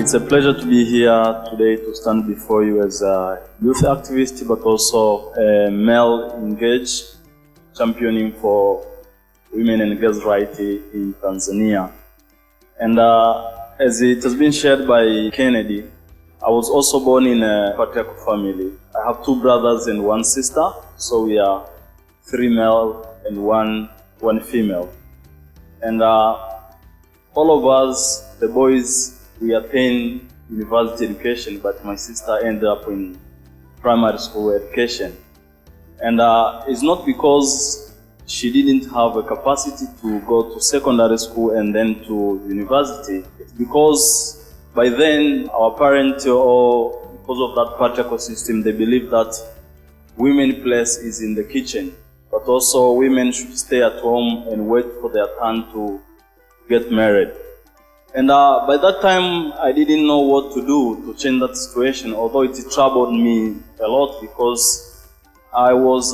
It's a pleasure to be here today to stand before you as a youth activist, but also a male engaged championing for women and girls' rights in Tanzania. And as it has been shared by Kennedy, I was also born in a patriarchal family. I have 2 brothers and 1 sister, so we are 3 male and one female. And all of us, the boys, we attained university education, but my sister ended up in primary school education. And it's not because she didn't have a capacity to go to secondary school and then to university. It's because by then our parents, or because of that patriarchal system, they believe that women's place is in the kitchen, but also women should stay at home and wait for their turn to get married. And by that time, I didn't know what to do to change that situation, although it troubled me a lot because I was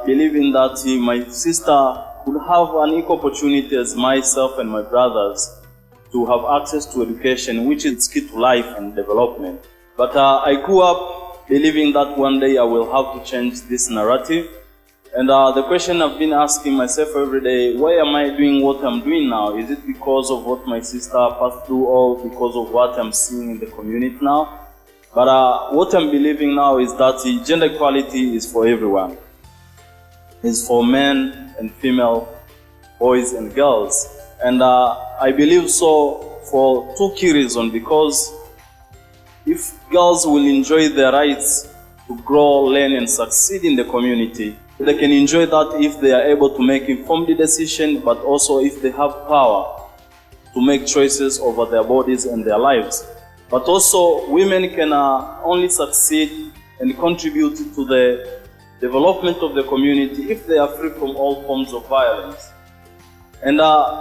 believing that my sister would have an equal opportunity as myself and my brothers to have access to education, which is key to life and development. But I grew up believing that one day I will have to change this narrative. And the question I've been asking myself every day, why am I doing what I'm doing now? Is it because of what my sister passed through or because of what I'm seeing in the community now? But what I'm believing now is that gender equality is for everyone. It's for men and female, boys and girls. And I believe so for 2 key reasons, because if girls will enjoy their rights to grow, learn and succeed in the community, they can enjoy that if they are able to make informed decisions, but also if they have power to make choices over their bodies and their lives. But also, women can only succeed and contribute to the development of the community if they are free from all forms of violence. And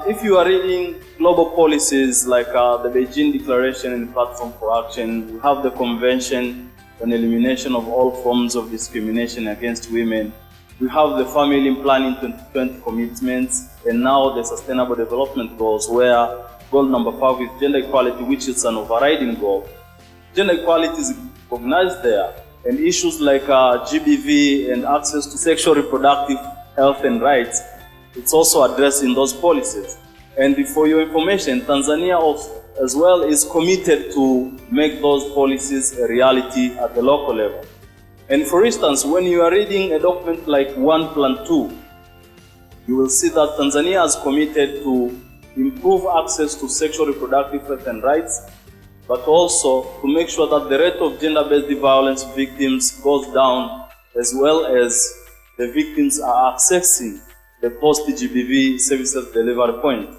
if you are reading global policies like the Beijing Declaration and Platform for Action, we have the Convention on Elimination of all forms of discrimination against women. We have the Family Planning 2020 commitments, and now the Sustainable Development Goals, where goal number 5 is gender equality, which is an overriding goal. Gender equality is recognized there, and issues like GBV and access to sexual reproductive health and rights, it's also addressed in those policies. And for your information, Tanzania also, as well, is committed to make those policies a reality at the local level. And for instance, when you are reading a document like 1 Plan 2, you will see that Tanzania is committed to improve access to sexual reproductive health and rights, but also to make sure that the rate of gender-based violence victims goes down, as well as the victims are accessing the post-GBV services delivery point.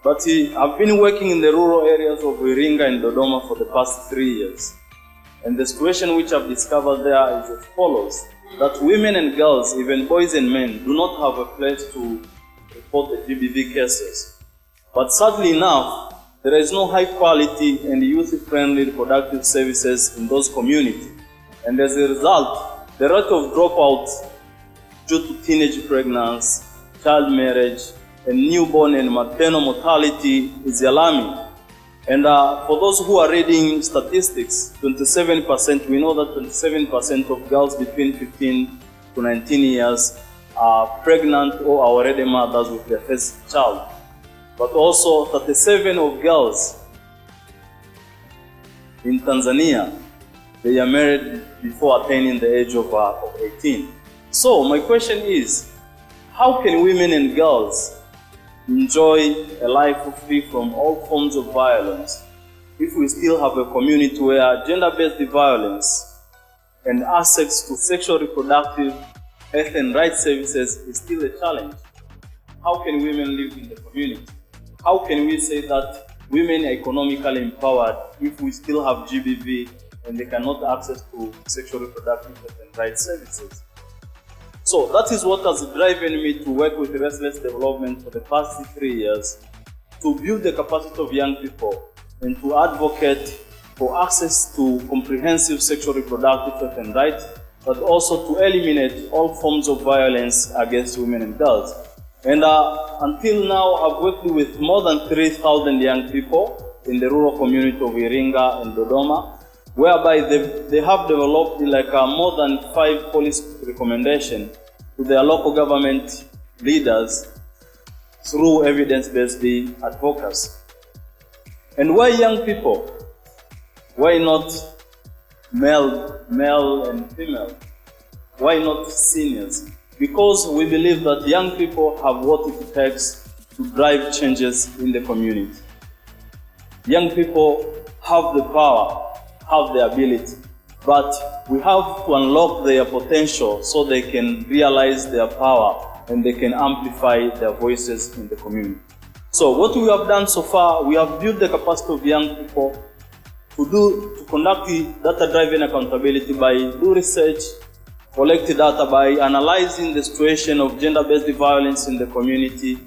But I've been working in the rural areas of Iringa and Dodoma for the past 3 years. And the situation which I've discovered there is as follows, that women and girls, even boys and men, do not have a place to report the GBV cases. But sadly enough, there is no high quality and youth-friendly reproductive services in those communities. And as a result, the rate of dropout due to teenage pregnancy, child marriage, and newborn and maternal mortality is alarming. And for those who are reading statistics, 27%, we know that 27% of girls between 15 to 19 years are pregnant or are already mothers with their first child. But also 37% of girls in Tanzania, they are married before attaining the age of 18. So my question is, how can women and girls enjoy a life free from all forms of violence if we still have a community where gender-based violence and access to sexual reproductive health and rights services is still a challenge? How can women live in the community? How can we say that women are economically empowered if we still have GBV and they cannot access to sexual reproductive health and rights services? So that is what has driven me to work with Restless Development for the past 3 years, to build the capacity of young people and to advocate for access to comprehensive sexual reproductive health and rights, but also to eliminate all forms of violence against women and girls. And until now, I've worked with more than 3,000 young people in the rural community of Iringa and Dodoma, whereby they have developed like more than 5 policy recommendations to their local government leaders through evidence-based advocacy. And why young people? Why not male and female? Why not seniors? Because we believe that young people have what it takes to drive changes in the community. Young people have the power, have the ability, but we have to unlock their potential so they can realize their power and they can amplify their voices in the community. So what we have done so far, we have built the capacity of young people to conduct the data-driven accountability by do research, collect data by analyzing the situation of gender-based violence in the community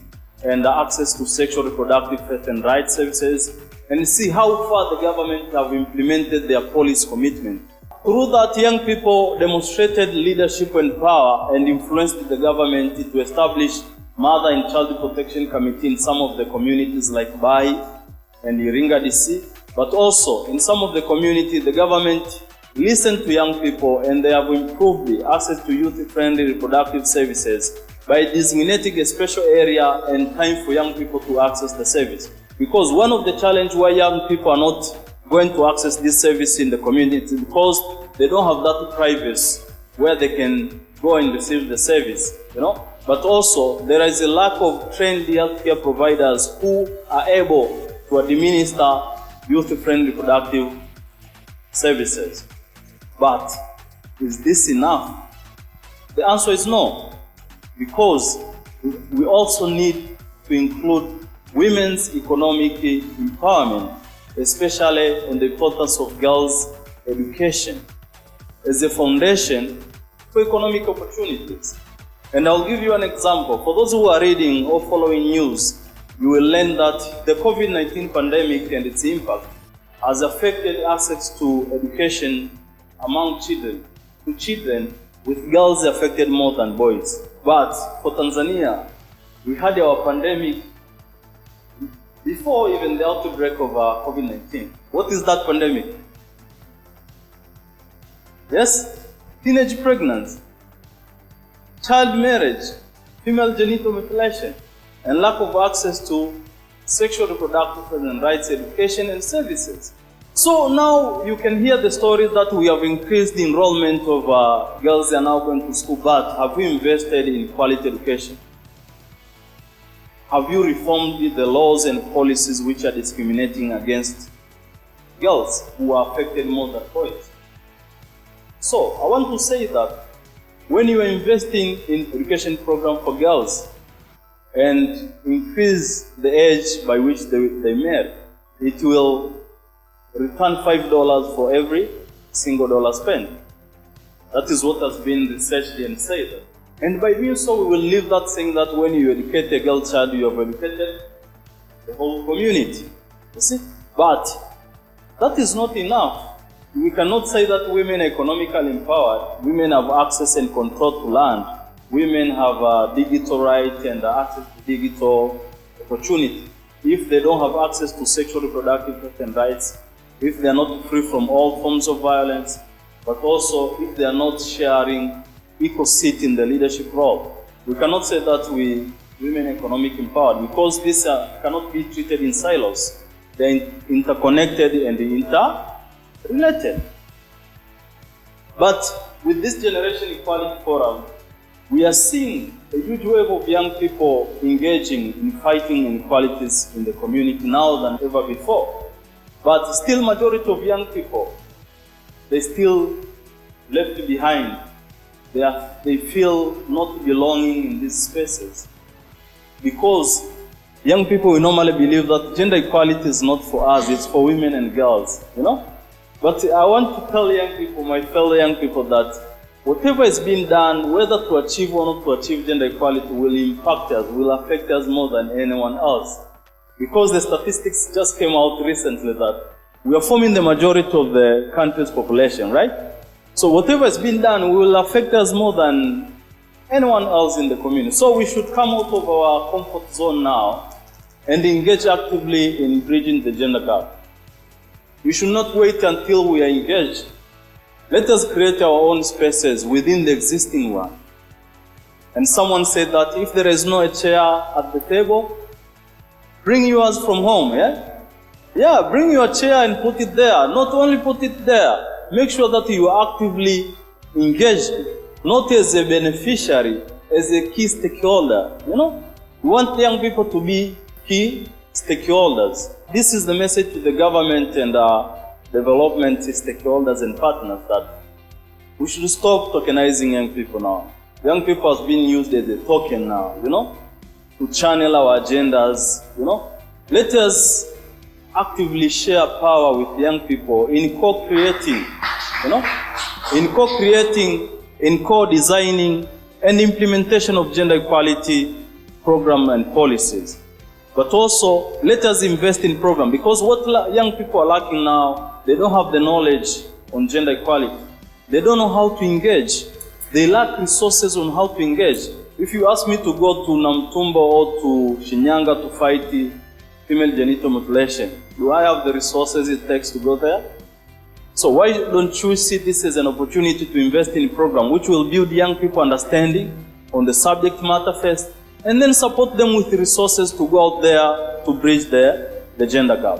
and access to sexual reproductive health and rights services, and see how far the government have implemented their policy commitment. Through that, young people demonstrated leadership and power and influenced the government to establish Mother and Child Protection Committee in some of the communities like Bai and Iringa DC, but also in some of the communities, the government listened to young people and they have improved the access to youth-friendly reproductive services by designating a special area and time for young people to access the service. Because one of the challenges why young people are not going to access this service in the community because they don't have that privacy where they can go and receive the service, But also, there is a lack of trained healthcare providers who are able to administer youth-friendly reproductive services. But is this enough? The answer is no, because we also need to include women's economic empowerment, especially on the importance of girls' education as a foundation for economic opportunities. And I'll give you an example. For those who are reading or following news, you will learn that the COVID-19 pandemic and its impact has affected access to education among children, with girls affected more than boys. But for Tanzania, we had our pandemic before even the outbreak of COVID-19. What is that pandemic? Yes? Teenage pregnancy, child marriage, female genital mutilation, and lack of access to sexual reproductive and rights education and services. So now you can hear the stories that we have increased the enrollment of girls are now going to school, but have we invested in quality education? Have you reformed the laws and policies which are discriminating against girls who are affected more than boys? So I want to say that when you are investing in education program for girls and increase the age by which they marry, it will return $5 for every single dollar spent. That is what has been researched and said. And by doing so, we will leave that saying that when you educate a girl child, you have educated the whole community. You see? But that is not enough. We cannot say that women are economically empowered. Women have access and control to land. Women have digital rights and access to digital opportunity. If they don't have access to sexual reproductive health and rights, if they are not free from all forms of violence, but also if they are not sharing equal seat in the leadership role, we cannot say that women are economically empowered because these cannot be treated in silos. They are interconnected and interrelated. But with this Generation Equality Forum, we are seeing a huge wave of young people engaging in fighting inequalities in the community now than ever before. But still majority of young people, they still left behind. They feel not belonging in these spaces. Because young people will normally believe that gender equality is not for us, it's for women and girls, But I want to tell young people, my fellow young people, that whatever is being done, whether to achieve or not to achieve gender equality, will impact us, will affect us more than anyone else. Because the statistics just came out recently that we are forming the majority of the country's population, right? So whatever has been done will affect us more than anyone else in the community. So we should come out of our comfort zone now and engage actively in bridging the gender gap. We should not wait until we are engaged. Let us create our own spaces within the existing one. And someone said that if there is no chair at the table, bring yours from home, yeah? Yeah, bring your chair and put it there. Not only put it there, make sure that you are actively engaged, not as a beneficiary, as a key stakeholder, you know? We want young people to be key stakeholders. This is the message to the government and development stakeholders and partners, that we should stop tokenizing young people now. Young people have been used as a token now, you know, to channel our agendas, you know. Let us actively share power with young people in co-creating, you know, in co-creating, in co-designing and implementation of gender equality program and policies. But also, let us invest in program, because what young people are lacking now, they don't have the knowledge on gender equality. They don't know how to engage. They lack resources on how to engage. If you ask me to go to Namtumbo or to Shinyanga to fight female genital mutilation, do I have the resources it takes to go there? So why don't you see this as an opportunity to invest in a program which will build young people understanding on the subject matter first, and then support them with the resources to go out there to bridge the gender gap?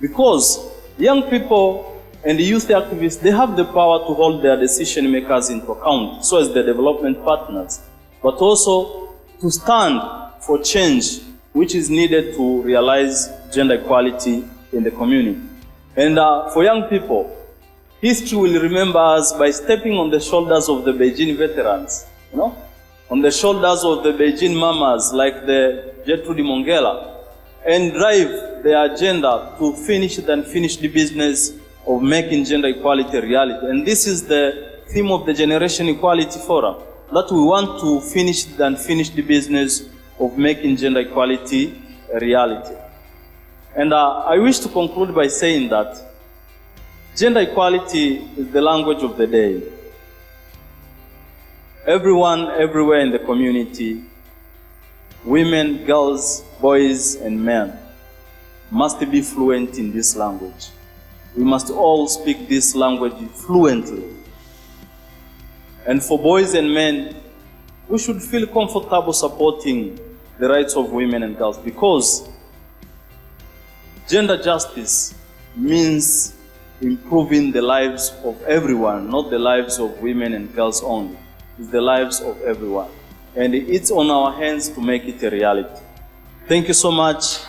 Because young people and the youth activists, they have the power to hold their decision makers into account, so as the development partners, but also to stand for change which is needed to realize gender equality in the community. And for young people, history will remember us by stepping on the shoulders of the Beijing veterans, you know, on the shoulders of the Beijing mamas like the Gertrude Mongela, and drive their agenda to finish the unfinished business of making gender equality a reality. And this is the theme of the Generation Equality Forum, that we want to finish the unfinished business of making gender equality a reality. And I wish to conclude by saying that gender equality is the language of the day. Everyone, everywhere in the community, women, girls, boys, and men, must be fluent in this language. We must all speak this language fluently. And for boys and men, we should feel comfortable supporting the rights of women and girls, because gender justice means improving the lives of everyone, not the lives of women and girls only. It's the lives of everyone. And it's on our hands to make it a reality. Thank you so much.